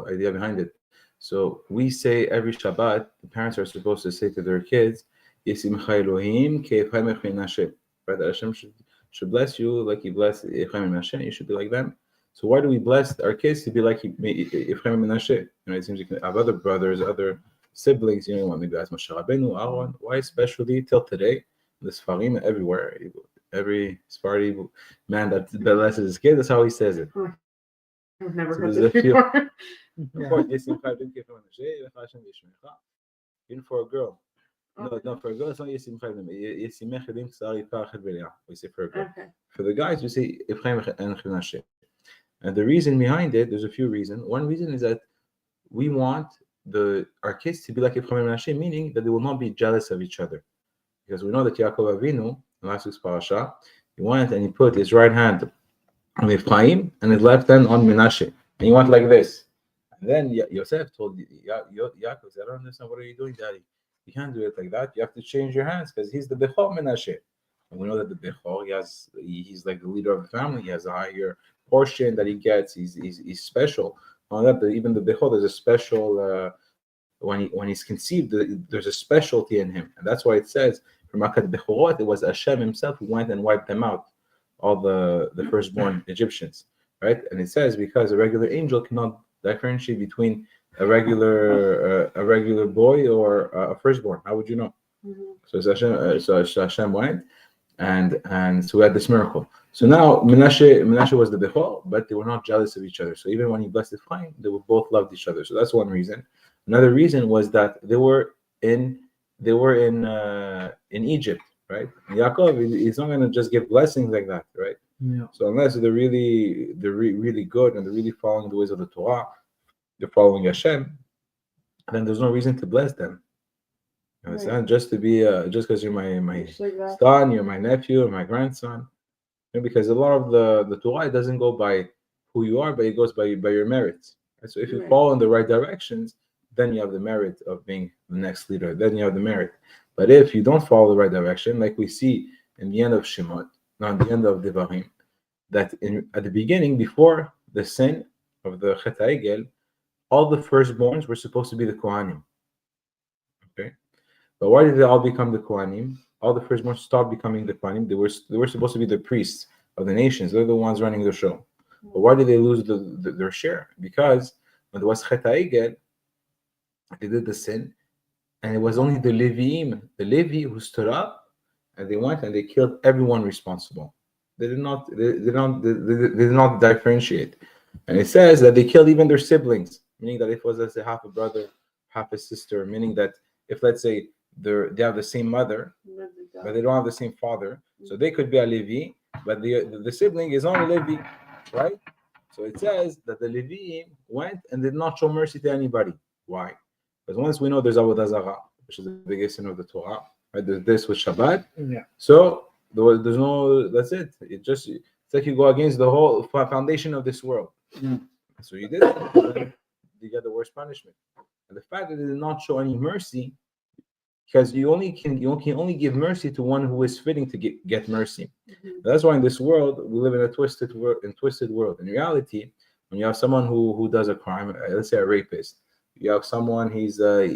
whole idea behind it. So we say every Shabbat, the parents are supposed to say to their kids, Yisimcha Elohim ke'Ephraim Menashe. Right? That Hashem should bless you like He blessed Ephraim and Menashe. You should be like them. So why do we bless our kids to be like Ephraim and Menashe? You know, it seems you can have other brothers, other siblings. You know, maybe as Moshe Rabbeinu, Aaron. Why especially till today? The Sfarim everywhere. Every Sephardi man that blesses his kid, that's how he says it. I've never So heard there's this a few. before. Of course, even for a girl. No, for a girl, it's not Yesim Chayim. Yesimech Edim Ksari Parachet V'Leah. We say for a girl. Okay. For the guys, we say Ephraim and Menashe. And the reason behind it, there's a few reasons. One reason is that we want our kids to be like Ephraim and Menashe, meaning that they will not be jealous of each other. Because we know that Yaakov Avinu, in last week's parasha, he went and he put his right hand on Ephraim and his left hand on Menashe. And he went like this. And then Yosef told Yaakov, I don't understand, what are you doing, Daddy? You can't do it like that. You have to change your hands because he's the Bechor Menashe. And we know that the Bechor, he's like the leader of the family. He has a higher portion that he gets. He's special. On that, even the Bechor, there's a special, when he's conceived, there's a specialty in him. And that's why it says, from Makat Bechorot, it was Hashem himself who went and wiped them out, all the firstborn Egyptians, right? And it says because a regular angel cannot differentiate between a regular boy or a firstborn. How would you know? Mm-hmm. So Hashem went, and so we had this miracle. So now Menashe was the Bechor, but they were not jealous of each other. So even when he blessed Ephraim, they were both loved each other. So that's one reason. Another reason was that they were in Egypt, right? And Yaakov, he's not going to just give blessings like that, right? Yeah. So unless they're really good and they're really following the ways of the Torah, they're following Hashem, then there's no reason to bless them. You understand? Right. Just to be just because you're my son, you're my nephew, or my grandson. You know, because a lot of the Torah doesn't go by who you are, but it goes by your merits. And so if you follow in the right directions, then you have the merit of being the next leader. Then you have the merit. But if you don't follow the right direction, like we see in the end of Shemot, not the end of Devarim, that at the beginning, before the sin of the Chet HaEgel, all the firstborns were supposed to be the Kohanim. Okay? But why did they all become the Kohanim? All the firstborns stopped becoming the Kohanim. They were supposed to be the priests of the nations. They're the ones running the show. But why did they lose their share? Because when there was Chet HaEgel, they did the sin, and it was only the Leviim, the Levi, who stood up, and they went and they killed everyone responsible. They did not differentiate, and it says that they killed even their siblings, meaning that if it was, let's say, half a brother, half a sister, meaning that if, let's say, they have the same mother, but they don't have the same father, so they could be a Levi, but the sibling is only Levi, right? So it says that the Leviim went and did not show mercy to anybody. Why? Because once we know there's Avodah Zarah, which is the biggest sin of the Torah, right? There's this with Shabbat. Yeah. So there's no, that's it. It's like you go against the whole foundation of this world. Mm. So you did it, then you get the worst punishment. And the fact that they did not show any mercy, because you can only give mercy to one who is fitting to get mercy. Mm-hmm. That's why in this world we live in a twisted world. In reality, when you have someone who does a crime, let's say a rapist, you have someone he's a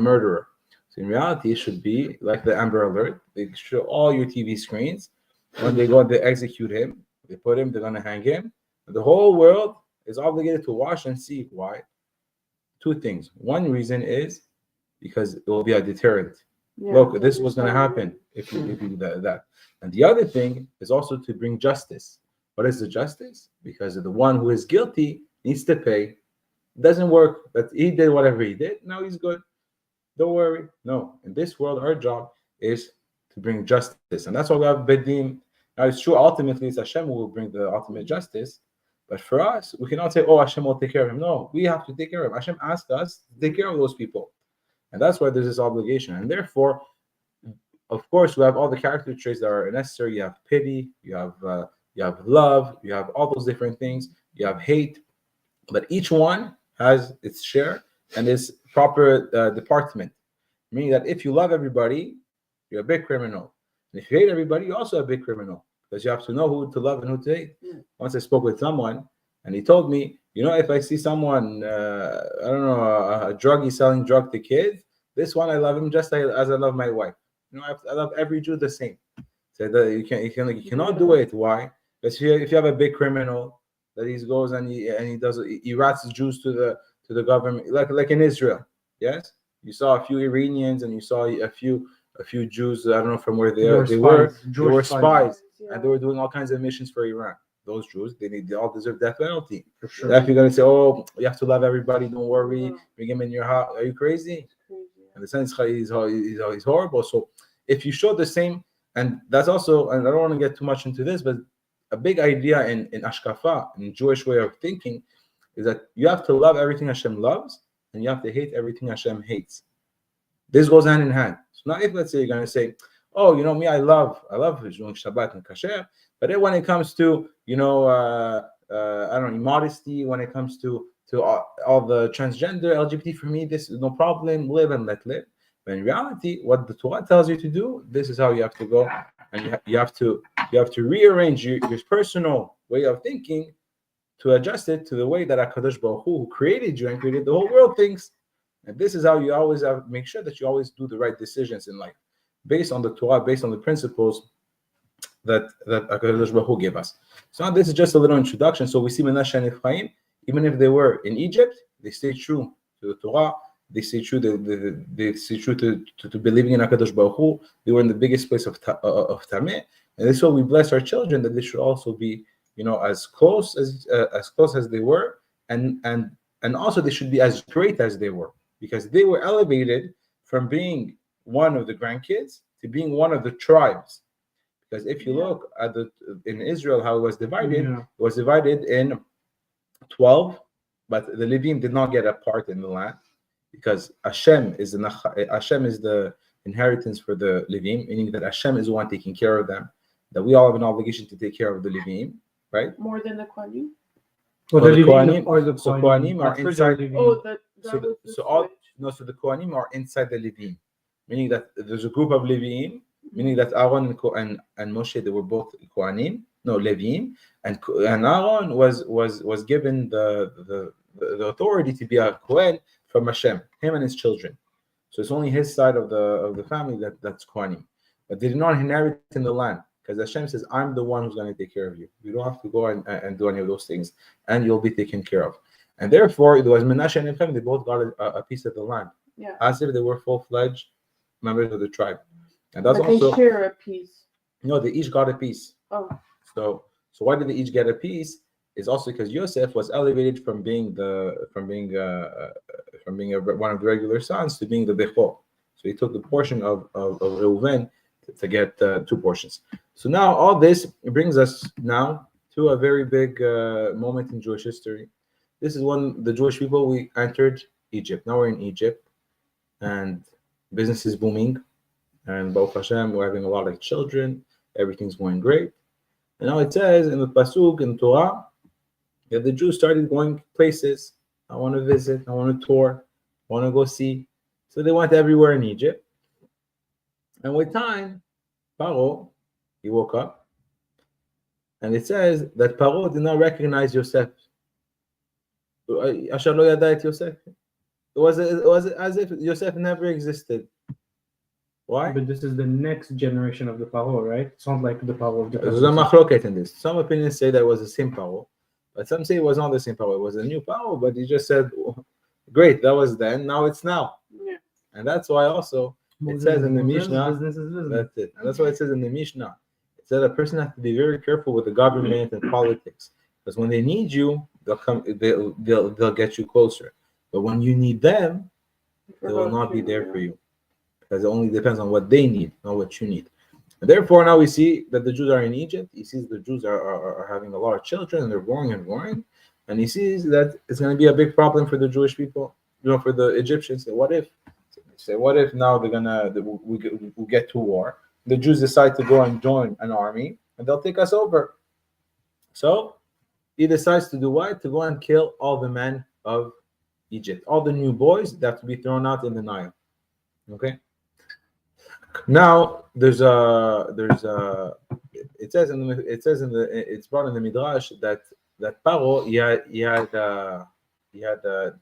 murderer. So in reality, it should be like the Amber Alert. They show all your TV screens. When they go and they execute him, they put him, they're gonna hang him. The whole world is obligated to watch and see. Why? Two things. One reason is because it will be a deterrent. Yeah, look, this was gonna happen if you do that. And the other thing is also to bring justice. What is the justice? Because the one who is guilty needs to pay. Doesn't work, but he did whatever he did. Now he's good. Don't worry. No, in this world, our job is to bring justice, and that's why we have Bedim. Now it's true. Ultimately, it's Hashem who will bring the ultimate justice. But for us, we cannot say, "Oh, Hashem will take care of him." No, we have to take care of him. Hashem asked us to take care of those people, and that's why there's this obligation. And therefore, of course, we have all the character traits that are necessary. You have pity, you have love, you have all those different things. You have hate, but each one has its share and its proper department. Meaning that if you love everybody, you're a big criminal. And if you hate everybody, you're also a big criminal. Because you have to know who to love and who to hate. Once I spoke with someone, And he told me, if I see someone, I don't know, a druggie selling drug to kids, this one I love him just as I love my wife. I love every Jew the same. So that you cannot do it. Why? Because if you have a big criminal that he goes and he rats Jews to the government, like in Israel. Yes, you saw a few Iranians and you saw a few Jews. I don't know from where they were spies, and they were doing all kinds of missions for Iran. Those Jews, they all deserve death penalty. For sure. If you're gonna say, "Oh, you have to love everybody, don't worry, bring him in your house," are you crazy? In the sense, he's horrible. So if you show the same, and that's also, and I don't want to get too much into this, but a big idea in Ashkafa, in Jewish way of thinking, is that you have to love everything Hashem loves, and you have to hate everything Hashem hates. This goes hand in hand. So now, if let's say you're gonna say, "Oh, me, I love doing Shabbat and Kasher," but then when it comes to I don't know, modesty, when it comes to all the transgender LGBT, for me, this is no problem. Live and let live. But in reality, what the Torah tells you to do, this is how you have to go, and you have to rearrange your personal way of thinking to adjust it to the way that HaKadosh Baruch Hu, who created you and created the whole world, thinks. And this is how you always have make sure that you always do the right decisions in life, based on the Torah, based on the principles that HaKadosh Baruch Hu gave us. So now this is just a little introduction. So we see Menashe and Ephraim, even if they were in Egypt, they stayed true to the Torah. They stay true. They stay true to believing in HaKadosh Baruch Hu. They were in the biggest place of Tameh, and this is why we bless our children that they should also be, as close as they were, and also they should be as great as they were, because they were elevated from being one of the grandkids to being one of the tribes. Because if you look at in Israel how it was divided, it was divided in 12, but the Levim did not get a part in the land, because Hashem is the inheritance for the Levim, meaning that Hashem is the one taking care of them. That we all have an obligation to take care of the Levim, right? More than the Kohanim? Or the Kohanim are inside. So the Kohanim are inside the Levim, meaning that there's a group of Levim, meaning that Aaron and Moshe, they were both Levim, and Aaron was given the authority to be a Kohen from Hashem, him and his children. So it's only his side of the family that's Kohanim, but they did not inherit in the land, because Hashem says, "I'm the one who's going to take care of you. You don't have to go and do any of those things, and you'll be taken care of." And therefore, it was Menashe and Ephraim. They both got a piece of the land, as if they were full-fledged members of the tribe. And that's also they share a piece. No, they each got a piece. Oh. So why did they each get a piece? It's also because Yosef was elevated from being one of the regular sons to being the Bechor. So he took the portion of Reuven to get 2 portions. So now all this brings us now to a very big moment in Jewish history. This is when the Jewish people, we entered Egypt. Now we're in Egypt, and business is booming. And Baruch Hashem, we're having a lot of children. Everything's going great. And now it says in the Pasuk, in Torah, that the Jews started going places. I want to visit. I want to tour. I want to go see. So they went everywhere in Egypt. And with time, Paro, he woke up. And it says that Paro did not recognize Yosef. Asher lo yada et Yosef. It was as if Yosef never existed. Why? But this is the next generation of the Paro, right? It's not like the Paro of the There's a machloket in this. Some opinions say that it was the same Paro, but some say it was not the same Paro. It was a new Paro, but he just said, "Great, that was then. Now it's now." Yeah. And that's why also it says in the Mishnah. That's it. And that's why it says in the Mishnah. It says a person has to be very careful with the government and politics, because when they need you, they'll come. They'll get you closer. But when you need them, they will not be there for you. Because it only depends on what they need, not what you need. And therefore, now we see that the Jews are in Egypt. He sees the Jews are having a lot of children, and they're growing and growing. And he sees that it's going to be a big problem for the Jewish people, for the Egyptians. What if now we'll get to war? The Jews decide to go and join an army, and they'll take us over. So he decides to do what? To go and kill all the men of Egypt, all the new boys that have to be thrown out in the Nile. Okay. Now it's brought in the Midrash that Paro,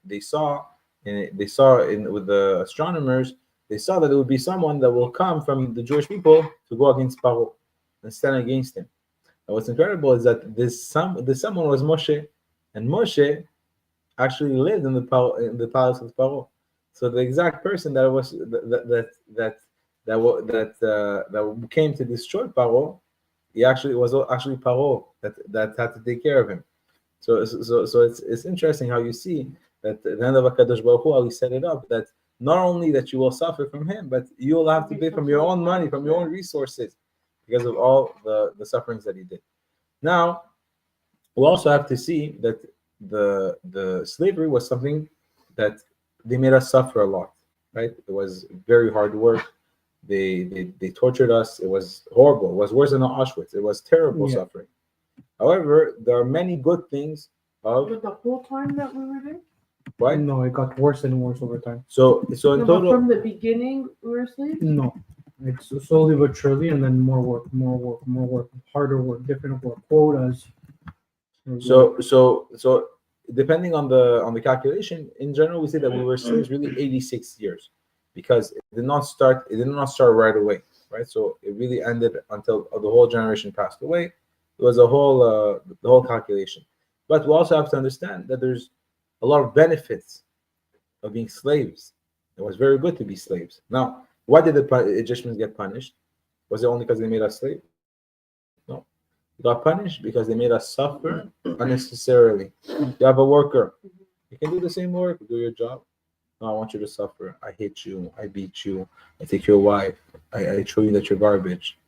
they saw in with the astronomers, they saw that it would be someone that will come from the Jewish people to go against Paro and stand against him. And what's incredible is that this someone was Moshe, and Moshe actually lived in the palace of Paro. So the exact person that was that came to destroy Paro, he actually was actually Paro that had to take care of him. So it's interesting how you see that the end of Hakadosh Baruch Hu, how he set it up, that not only that you will suffer from him, but you will have to pay from your own money, from your own resources, because of all the sufferings that he did. Now, we also have to see that the slavery was something that they made us suffer a lot, right? It was very hard work. They tortured us. It was horrible. It was worse than Auschwitz. It was terrible suffering. However, there are many good things of But the whole time that we were there? right. No, it got worse and worse over time. So in No, but total, from the beginning we were slaves? No. It's slowly but surely, and then more work, harder work, different work, quotas. so depending on the calculation, in general, we say that we were slaves really 86 years, because it did not start right away, right? So it really ended until the whole generation passed away. It was a whole the whole calculation. But we also have to understand that there's a lot of benefits of being slaves. It was very good to be slaves. Now, why did the Egyptians get punished? Was it only because they made us slaves? No. They got punished because they made us suffer unnecessarily. You have a worker. You can do the same work, do your job. No, I want you to suffer. I hate you. I beat you. I take your wife. I show you that you're garbage.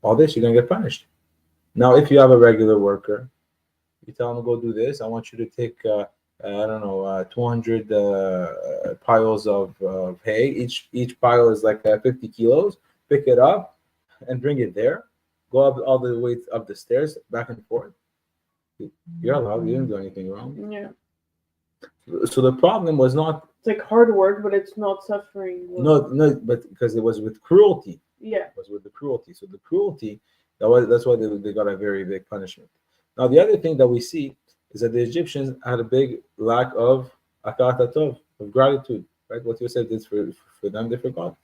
All this, you're going to get punished. Now, if you have a regular worker, you tell them, go do this. I want you to take, 200 piles of hay. Each pile is like 50 kilos. Pick it up and bring it there. Go up all the way up the stairs, back and forth. You're allowed. You didn't do anything wrong. Yeah. So the problem was not. It's like hard work, but it's not suffering work. No, but because it was with cruelty. Yeah. It was with the cruelty. So the cruelty, that's why they got a very big punishment. Now the other thing that we see is that the Egyptians had a big lack of akarat hatov, of gratitude. Right? What Yosef did for them, they forgot.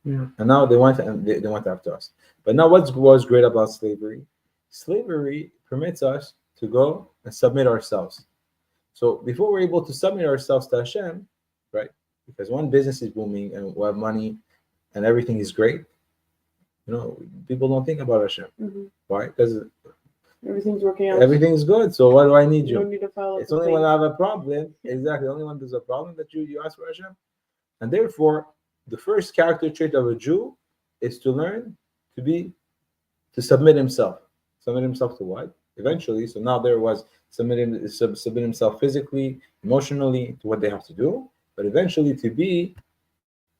Yeah. And now they went after us. But now what was great about slavery? Slavery permits us to go and submit ourselves. So before we're able to submit ourselves to Hashem, right? Because when business is booming and we have money and everything is great, people don't think about Hashem. Mm-hmm. Why? Because everything's working out. Everything's good. So why do I need You you? don't need to file a It's only when I complaint. have a problem, exactly. Only when there's a problem that you ask for Hashem. And therefore, the first character trait of a Jew is to learn to submit himself. Submit himself to what? Eventually. So now there was submit himself physically, emotionally to what they have to do, but eventually to be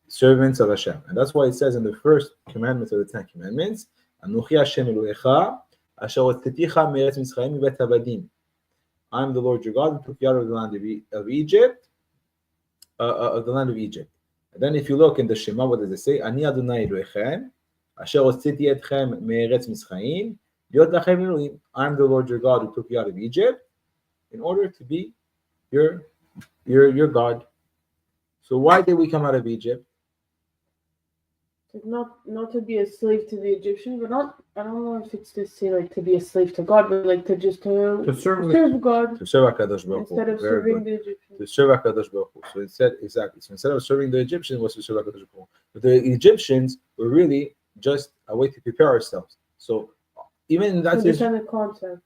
servants of Hashem. And that's why it says in the first commandment of the 10 Commandments, Anuchi Hashem Elohecha, Asher hotzeticha me'eretz Mitzrayim mibet avadim. I am the Lord your God who took you out of the land of Egypt, of the land of Egypt. And then if you look in the Shema, what does it say? Ani Adonai Elohechem, Asher hotzeti etchem me'eretz Mitzrayim, liot lachem Elohim. I am the Lord your God who took you out of Egypt, in order to be your God. So why did we come out of Egypt? Like not to be a slave to the Egyptians, but not. I don't know if it's to say like to be a slave to God, but like to just to serve God To serve Hakadosh Baruch Hu. instead of Very serving good. the Egyptians. To serve Hakadosh Baruch Hu. So instead of serving the Egyptians, was to serve Hakadosh Baruch Hu. But the Egyptians were really just a way to prepare ourselves. So even in that So situation, kind of concept.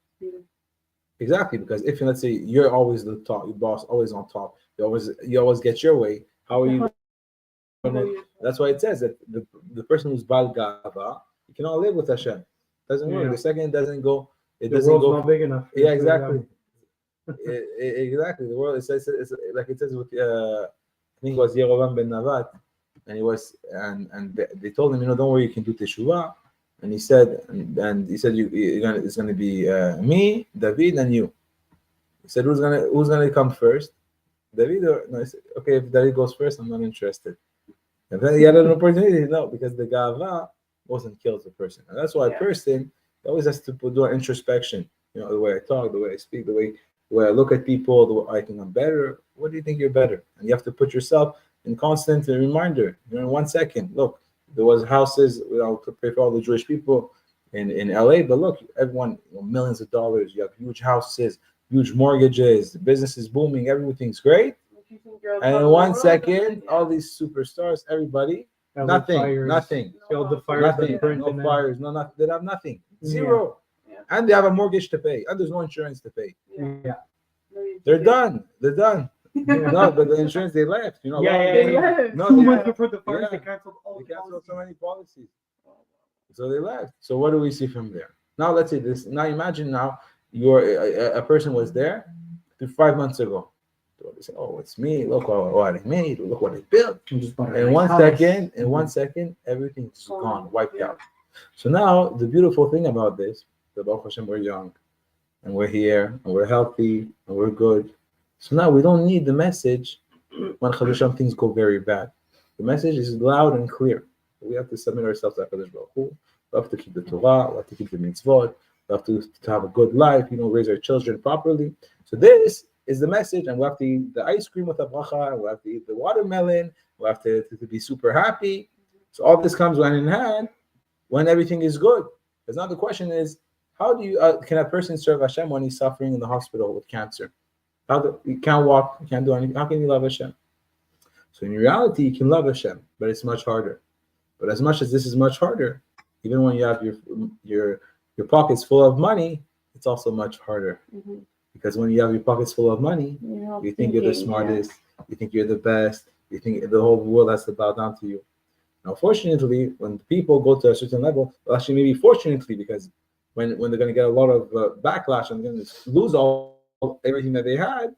exactly, because if let's say you're always the top, your boss always on top, you always get your way. How are you? That's why it says that the person who's Bal Gava, you cannot live with Hashem. Doesn't work. Yeah. The second doesn't go. It The doesn't world's go. not big enough. Yeah, exactly. Exactly. The world. It says like it says with I think it was Yerovam ben Navat, and they told him, don't worry, you can do teshuvah. And he said, it's gonna be me, David, and you. He said, who's gonna come first? David or no? He said, okay, if David goes first, I'm not interested. And then he had an opportunity, no, because the gava wasn't kills the person, and that's why a person always has to do an introspection. the way I talk, the way I speak, the way I look at people, the way I think I'm better. What do you think you're better? And you have to put yourself in constant reminder. In 1 second, look, there was houses. To pray for all the Jewish people in LA, but look, everyone, millions of dollars. You have huge houses, huge mortgages, the business is booming, everything's great. And in 1 second, all these superstars, everybody, nothing, nothing, the fires nothing, that no fires, no nothing. They have nothing, zero, Yeah. and they have a mortgage to pay, and there's no insurance to pay. Yeah. They're done. They're done. Yeah. No, but the insurance they left. Yeah, a lot of yeah, them- yeah. left. No, 2 they months left. before the fires, Yeah. they canceled all They the canceled so policies. many policies. So they left. So what do we see from there? Now let's say this. Now imagine now a person was there 5 months ago. So they say, oh, it's me. Look what I made. Look what I built. And just bought a In nice one house. second, everything's gone, wiped out. So now the beautiful thing about this, the Baruch Hashem, we're young, and we're here, and we're healthy, and we're good. So now we don't need the message when Chadasham things go very bad. The message is loud and clear. We have to submit ourselves to Hakadosh Baruch Hu. We have to keep the Torah. We have to keep the mitzvot. We have to have a good life. Raise our children properly. So this is the message, and we have to eat the ice cream with a bracha. We have to eat the watermelon. We have to be super happy. So all this comes hand in hand when everything is good. Because now the question is, how do you can a person serve Hashem when he's suffering in the hospital with cancer? You can't walk, you can't do anything. How can you love Hashem? So in reality, you can love Hashem, but it's much harder. But as much as this is much harder, even when you have your pockets full of money, it's also much harder. Mm-hmm. Because when you have your pockets full of money, you think you're the smartest, you think you're the best, you think the whole world has to bow down to you. Now, fortunately, when people go to a certain level, well, actually, maybe fortunately, because when they're going to get a lot of backlash and they're going to lose everything that they had,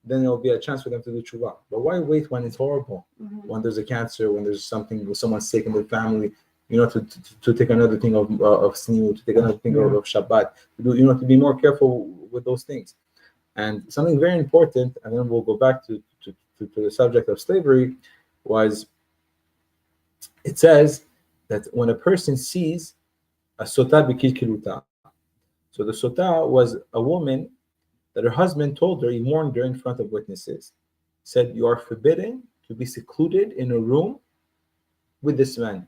then there'll be a chance for them to do tshuva. But why wait when it's horrible? Mm-hmm. When there's a cancer, when there's something, when someone's sick in the family, to take another thing of snew, to take another thing of Shabbat, to be more careful with those things. And something very important, and then we'll go back to the subject of slavery, was it says that when a person sees a sota b'kil kiluta, so the sota was a woman that her husband told her, he warned her in front of witnesses, said, you are forbidden to be secluded in a room with this man.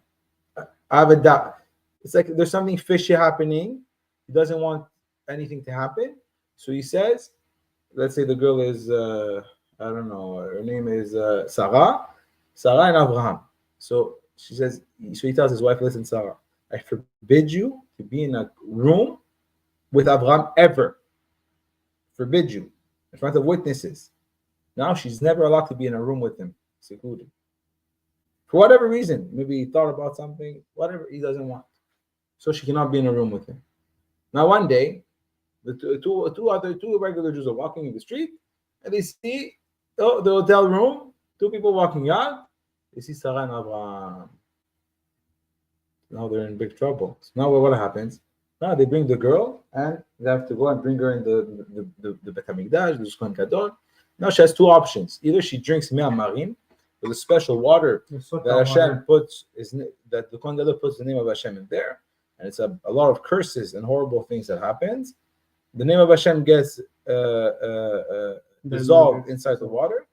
It's like there's something fishy happening. He doesn't want anything to happen. So he says, let's say the girl is, I don't know, her name is Sarah and Abraham. So she says, so he tells his wife, listen, Sarah, I forbid you to be in a room with Abraham ever. Forbid you in front of witnesses. Now she's never allowed to be in a room with him, secluded. For whatever reason, maybe he thought about something, whatever he doesn't want. So she cannot be in a room with him. Now one day, the two regular Jews are walking in the street, and they see the hotel room, two people walking out. They see Sarah and Abraham. Now they're in big trouble. So now what happens? Now they bring the girl, and they have to go and bring her in the Bet HaMikdash, the Shulchan Gadol. Now she has two options. Either she drinks Mea Marim, with a special water that Hashem puts, that the Kohen Gadol puts the name of Hashem in there, and it's a lot of curses and horrible things that happens. The name of Hashem gets dissolved inside the water,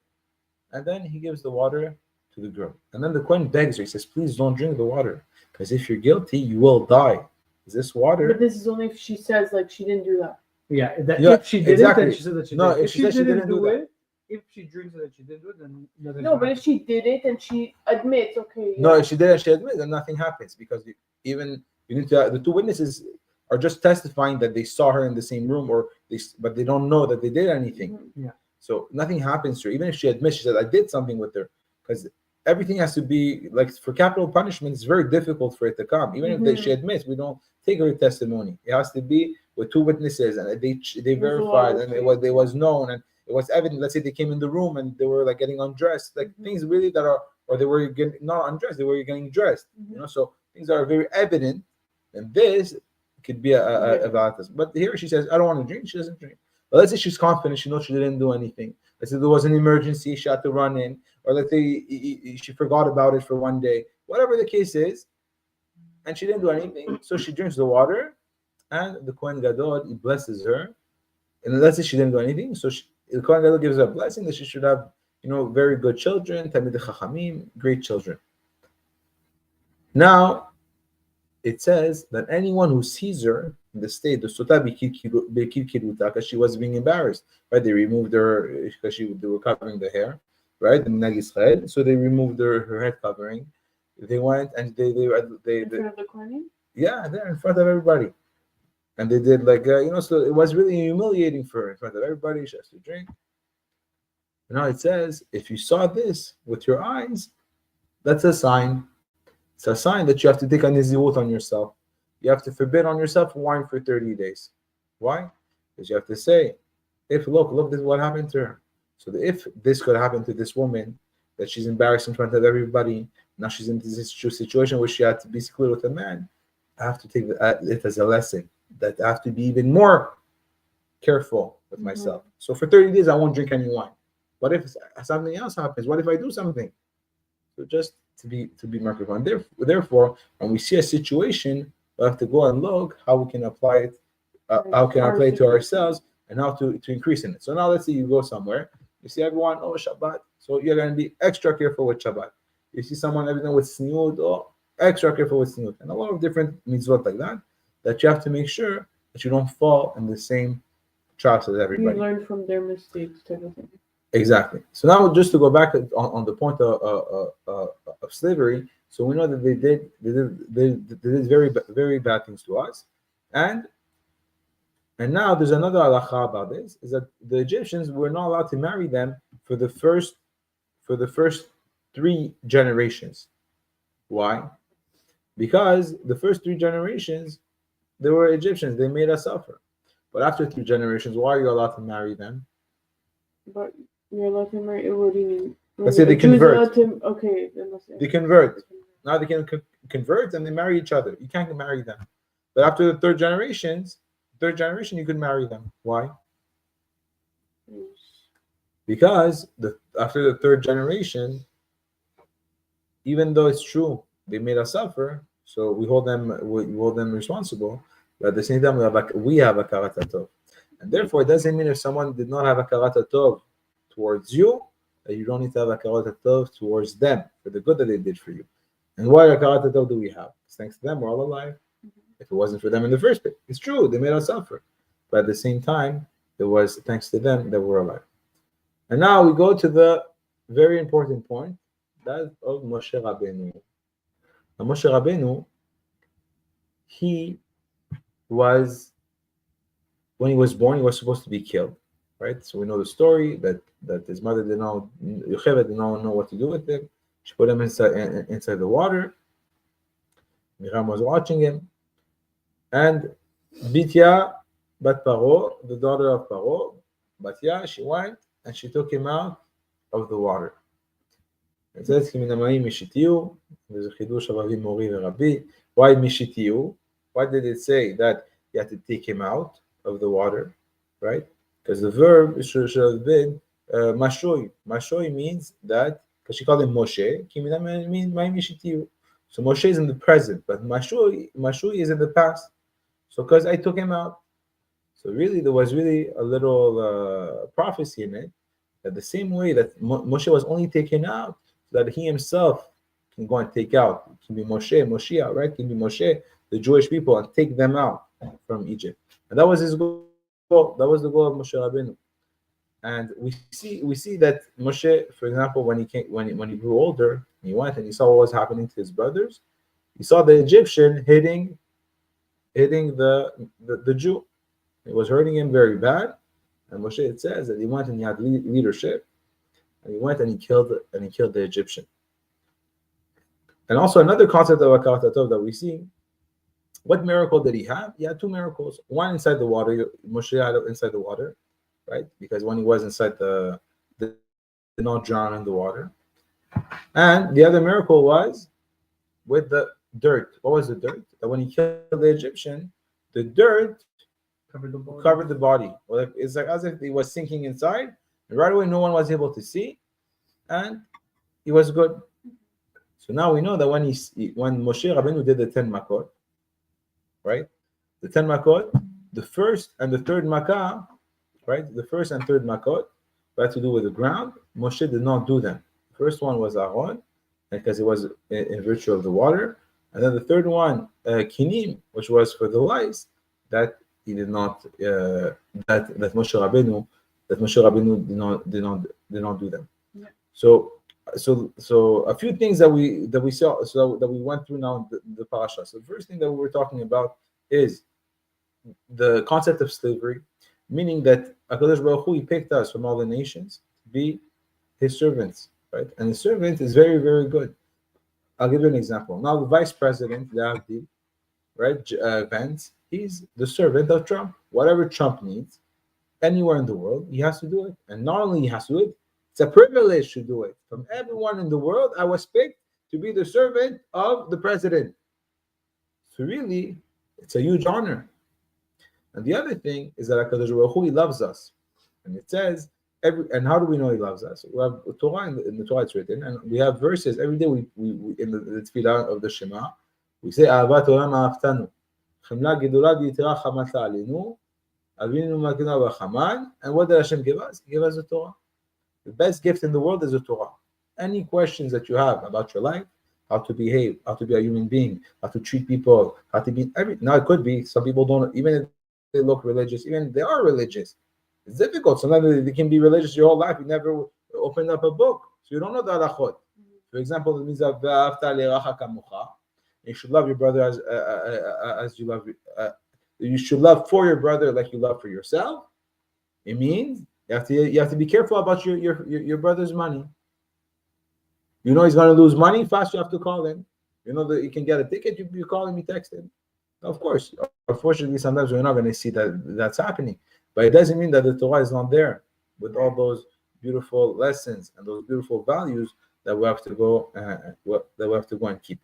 and then he gives the water to the girl. And then the Kohen begs her, he says, please don't drink the water, because if you're guilty, you will die. Is this water? But this is only if she says like she didn't do that. Yeah, if she didn't, exactly. then she said that she No, did. if she said she didn't do it, if she drinks it and she didn't do it, then nothing. No, but if she did it and she admits, okay. No, if she did and she admits, then nothing happens, because you need to. The two witnesses are just testifying that they saw her in the same room, but they don't know that they did anything. Mm-hmm. Yeah. So nothing happens to her, even if she admits. She said, "I did something with her," because everything has to be like for capital punishment. It's very difficult for it to come. Even if she admits, we don't take her testimony. It has to be with two witnesses, and they verified, and it was known, and it was evident. Let's say they came in the room and they were like getting undressed, like things really that are, or they were getting not undressed, they were getting dressed. So things are very evident, and this could be a valid. But here she says, "I don't want to drink." She doesn't drink. But let's say she's confident. She knows she didn't do anything. Let's say there was an emergency. She had to run in. Or let's say she forgot about it for one day. Whatever the case is, and she didn't do anything. So she drinks the water. and the Kohen Gadol, he blesses her. And let's say she didn't do anything, so the Kohen Gadol gives her a blessing that she should have, very good children, Talmidei Chachamim, great children. Now, it says that anyone who sees her in the state, the Sota Bekir Kiruta, because she was being embarrassed, right? They removed her because they were covering the hair, right? The Minhag Israel, so they removed her head covering. They went and they In front of the Kohanim? yeah, there in front of everybody. And they did so it was really humiliating for her in front of everybody. She has to drink. Now it says, if you saw this with your eyes, that's a sign. It's a sign that you have to take a nizirut on yourself. You have to forbid on yourself wine for 30 days. Why? Because you have to say, look, this is what happened to her. So if this could happen to this woman, that she's embarrassed in front of everybody, now she's in this situation where she had to be secluded with a man, I have to take it as a lesson that I have to be even more careful with myself. So for 30 days, I won't drink any wine. What if something else happens? What if I do something? So just to be more careful. And therefore, when we see a situation, we have to go and look how we can apply it, how can I apply it to ourselves, and how to increase in it. So now let's say you go somewhere, you see everyone, Shabbat, so you're going to be extra careful with Shabbat. You see someone, everything with sniut, extra careful with sniut. And a lot of different mitzvot like that you have to make sure that you don't fall in the same traps as everybody. You learn from their mistakes, type of thing. Exactly. So now, just to go back on the point of slavery, so we know that they did very very bad things to us, and now there's another halacha about this, is that the Egyptians were not allowed to marry them for the first 3 generations. Why? Because the first 3 generations they were Egyptians, they made us suffer. But after 3 generations, why are you allowed to marry them? But you're allowed to marry. What do you mean? Let's say they convert. Okay, then let's say They convert. Now they can convert and they marry each other. You can't marry them. But after the third generation, you can marry them. Why? Because after the 3rd generation, even though it's true they made us suffer, so we hold them responsible. But at the same time, we have a karat tov, and therefore it doesn't mean if someone did not have a karat tov towards you, that you don't need to have a karat tov towards them for the good that they did for you. And why a karat tov do we have? It's thanks to them we're all alive. If it wasn't for them in the first place, it's true they made us suffer, but at the same time, it was thanks to them that we're alive. And now we go to the very important point, that of Moshe Rabbeinu. Now Moshe Rabbeinu, when he was born, he was supposed to be killed, right? So we know the story that his mother Yocheved did not know what to do with him. She put him inside the water. Miriam was watching him, and Bitya Bat Paro, the daughter of Paro, Batya, she went and she took him out of the water. It says, there's a chidush of Avi Mori v'Rabbi. Why Mishitiyu? Why did it say that you have to take him out of the water, right? Because the verb should have been Mashoy. Mashoy means that, because she called him Moshe, means my Mishitiyu. So Moshe is in the present, but Mashoy is in the past. So because I took him out. So really, there was really a little prophecy in it, that the same way that Moshe was only taken out, so that he himself can go and take out. It can be Moshiach, right? It can be Moshe, the Jewish people, and take them out from Egypt. And that was his goal. That was the goal of Moshe Rabbeinu. And we see that Moshe, for example, when he grew older, he went and he saw what was happening to his brothers. He saw the Egyptian hitting the Jew. It was hurting him very bad. And Moshe, it says that he went and he had leadership, and he went and he killed the Egyptian. And also another concept of Akarat Tov that we see. What miracle did he have? He had 2 miracles. One inside the water. Moshe had it inside the water, right? Because when he was inside the did not drown in the water. And the other miracle was with the dirt. What was the dirt? That when he killed the Egyptian, the dirt covered the body. Well, it's like as if he was sinking inside, and right away no one was able to see, and he was good. So now we know that when Moshe Rabbeinu did the 10 makot, right? the 10 makot, the first and the third makah, right? The first and third makot had to do with the ground. Moshe did not do them. The first one was Aaron, because it was in virtue of the water. And then the third one, Kinim, which was for the lice, that he did not, that Moshe Rabbeinu did not do them. Yeah. So a few things that we saw, so that we went through now in the parasha. So the first thing that we were talking about is the concept of slavery, meaning that HaKadosh Baruch Hu, he picked us from all the nations to be his servants, right? And the servant is very, very good. I'll give you an example. Now the vice president, right, Vance, he's the servant of Trump. Whatever Trump needs, anywhere in the world, he has to do it. And not only he has to do it, it's a privilege to do it. From everyone in the world, I was picked to be the servant of the president. So really, it's a huge honor. And the other thing is that HaKadosh Baruch Hu, he loves us. And it says, and how do we know he loves us? We have Torah in the Torah, it's written, and we have verses every day. We in the tefillah of the Shema, we say, Ahavat olam ahaftanu, chemla gedula v'yitera chamata alinu, avinu makina v'chaman. And what did Hashem give us? He gave us the Torah. The best gift in the world is the Torah. Any questions that you have about your life, how to behave, how to be a human being, how to treat people, how to be now it could be some people don't, even if they look religious, even if they are religious, it's difficult. Sometimes they can be religious your whole life. You never opened up a book, so you don't know the halachot. For example, it means that you should love your brother as you love. You should love for your brother like you love for yourself. It means you have to be careful about your brother's money. You know he's going to lose money. Fast, you have to call him. You know that you can get a ticket. You call him. You text him. Of course, unfortunately, sometimes we're not going to see that's happening. But it doesn't mean that the Torah is not there with all those beautiful lessons and those beautiful values that we have to go and keep.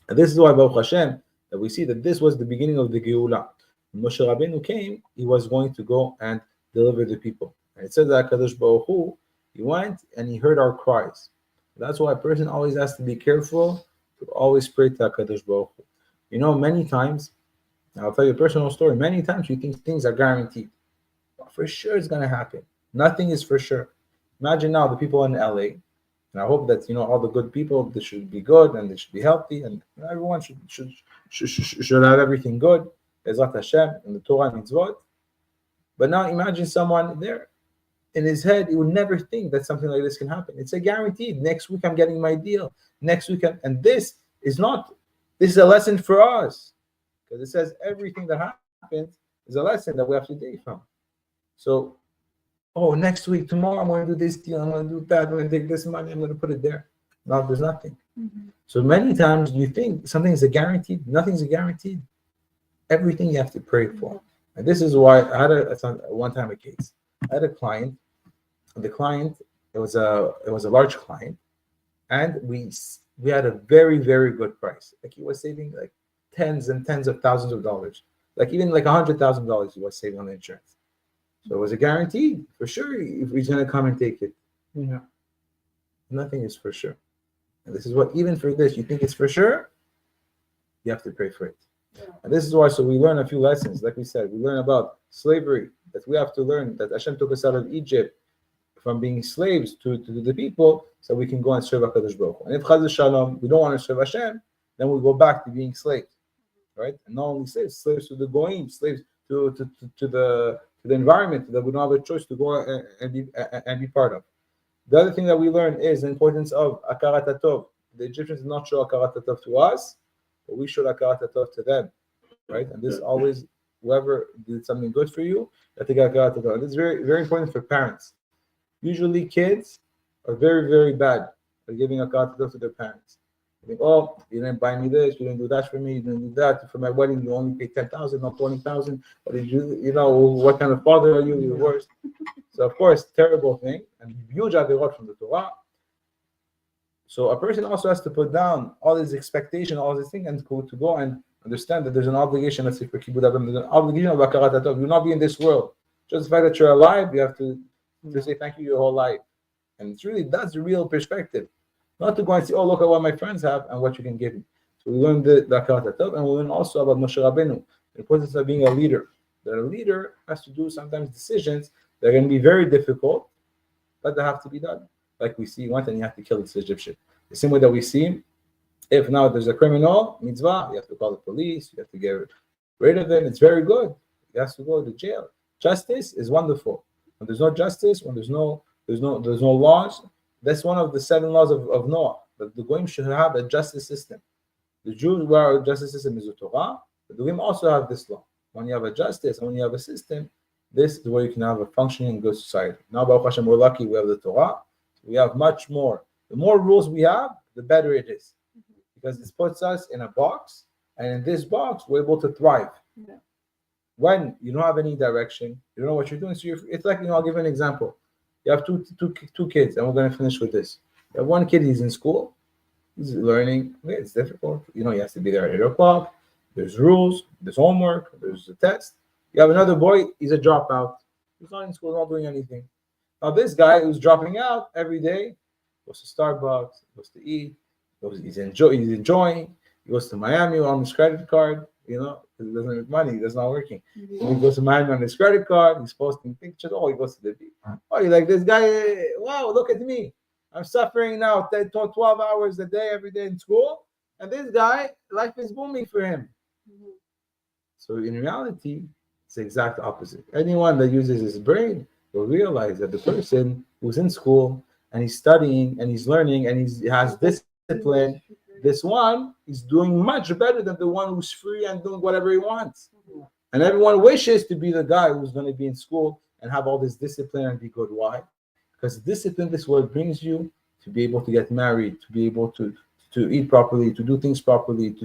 And this is why, Baruch Hashem, that we see that this was the beginning of the Geulah. When Moshe Rabbeinu came, he was going to go and deliver the people. And it says that HaKadosh Baruch Hu, he went and he heard our cries. That's why a person always has to be careful to always pray to HaKadosh Baruch Hu. You know, many times, I'll tell you a personal story, many times you think things are guaranteed. But for sure it's going to happen. Nothing is for sure. Imagine now the people in LA, and I hope that, you know, all the good people, they should be good and they should be healthy, and everyone should have everything good, Ezrat Hashem, and the Torah and Mitzvot. But now imagine someone there, in his head, he would never think that something like this can happen. It's a guaranteed. Next week I'm getting my deal. Next week, and this is a lesson for us. Because it says everything that happens is a lesson that we have to take from. So, next week, tomorrow, I'm going to do this deal, I'm going to do that, I'm going to take this money, I'm going to put it there. Now there's nothing. Mm-hmm. So many times you think something is a guaranteed, nothing's a guaranteed. Everything you have to pray for. And this is why I had one time a case. I had a client. The client, it was a large client, and we had a very, very good price. Like he was saving like tens and tens of thousands of dollars. Like even like $100,000 he was saving on the insurance. So it was a guarantee for sure if he's going to come and take it. Yeah. Nothing is for sure. And this is what, even for this, you think it's for sure, you have to pray for it. Yeah. And this is why, so we learn a few lessons. Like we said, we learn about slavery, that we have to learn that Hashem took us out of Egypt from being slaves to the people, so we can go and serve HaKadosh Baruch Hu. And if Chaz Shalom, we don't want to serve Hashem, then we go back to being slaves, right? And not only slaves to the goyim, slaves to the environment that we don't have a choice to go and be part of. The other thing that we learn is the importance of Akarat HaTov. The Egyptians did not show Akarat HaTov to us, but we showed Akarat HaTov to them, right? And this always, whoever did something good for you, that they got Akarat HaTov. And this is very, very important for parents. Usually kids are very, very bad at giving Akarat HaTov to their parents. They think, you didn't buy me this, you didn't do that for me, you didn't do that. For my wedding, you only paid $10,000, not $20,000. What did you know, what kind of father are you? You're worse. So, of course, terrible thing, and huge avirot from the Torah. So a person also has to put down all his expectation, all his thing, and to go and understand that there's an obligation, let's say for Kibbud Avim, there's an obligation of Akarat HaTov. You'll not be in this world. Just the fact that you're alive, you have to say thank you your whole life. And it's really, that's the real perspective. Not to go and say, look at what my friends have and what you can give me. So we learn the Akarat HaTov, and we learn also about Moshe Rabbeinu. The importance of being a leader. That a leader has to do sometimes decisions that are going to be very difficult, but they have to be done. Like we see, one time you have to kill this Egyptian. The same way that we see, if now there's a criminal, mitzvah, you have to call the police, you have to get rid of them. It's very good. He has to go to jail. Justice is wonderful. When there's no justice, when there's no laws, that's one of the 7 laws of Noah. That the Goyim should have a justice system. The Jews, where our justice system is the Torah, but the Goyim also have this law. When you have a justice, when you have a system, this is where you can have a functioning good society. Now, Baruch Hashem, we're lucky we have the Torah. We have much more. The more rules we have, the better it is. Because this puts us in a box, and in this box, we're able to thrive. Yeah. When you don't have any direction, you don't know what you're doing. So it's like, I'll give you an example. You have two kids, and we're going to finish with this. You have one kid, he's in school, he's learning. Okay, it's difficult. He has to be there at 8 o'clock. There's rules, there's homework, there's a test. You have another boy, he's a dropout. He's not in school, not doing anything. Now, this guy who's dropping out every day goes to Starbucks, goes to eat, he's enjoying. He goes to Miami on his credit card, because he doesn't make money, that's not working. Mm-hmm. He goes to Miami on his credit card, he's posting pictures. Oh, he goes to the beach. Oh, you're like, this guy, wow, look at me. I'm suffering now 12 hours a day, every day in school. And this guy, life is booming for him. Mm-hmm. So in reality, it's the exact opposite. Anyone that uses his brain will realize that the person who's in school and he's studying and he's learning and he has discipline, this one is doing much better than the one who's free and doing whatever he wants. Mm-hmm. And everyone wishes to be the guy who's going to be in school and have all this discipline and be good. Why? Because discipline, this is what brings you to be able to get married, to be able to eat properly, to do things properly,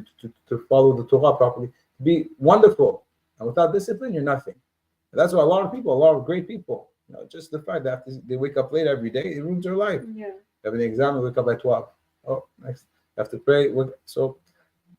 to follow the Torah properly, to be wonderful. And without discipline, you're nothing. And that's why a lot of great people, just the fact that they wake up late every day, it ruins their life. Yeah. You have an exam, you wake up at 12. Oh, next. You have to pray. So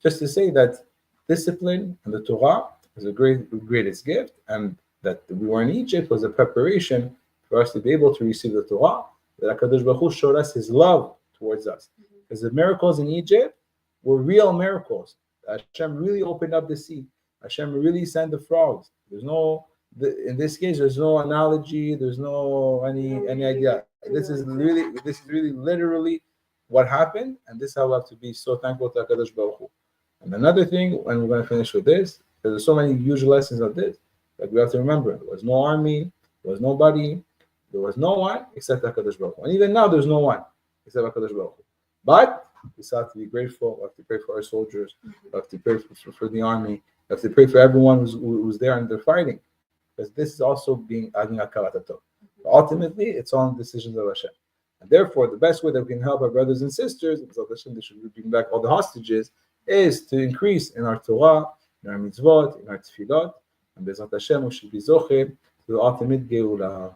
just to say that discipline and the Torah is the greatest gift, and that we were in Egypt was a preparation for us to be able to receive the Torah, that HaKadosh Baruch Hu showed us his love towards us. Because the miracles in Egypt were real miracles. Hashem really opened up the sea. Hashem really sent the frogs. In this case, there's no analogy. There's no any idea. This is really literally what happened, and this is how we have to be so thankful to HaKadosh Baruch Hu. And another thing, and we're going to finish with this, because there's so many huge lessons of this, that we have to remember. There was no army, there was nobody, there was no one except HaKadosh Baruch Hu. And even now, there's no one except HaKadosh Baruch Hu. But we still have to be grateful. We have to pray for our soldiers. We have to pray for the army. We have to pray for everyone who's there and they're fighting. Because this is also being adding akarat hatov. Ultimately, it's all in decisions of Hashem. And therefore, the best way that we can help our brothers and sisters, and Hashem, they should bring back all the hostages, is to increase in our Torah, in our mitzvot, in our tefillot, and Bezrat Hashem, we should be zoche to the ultimate geulah.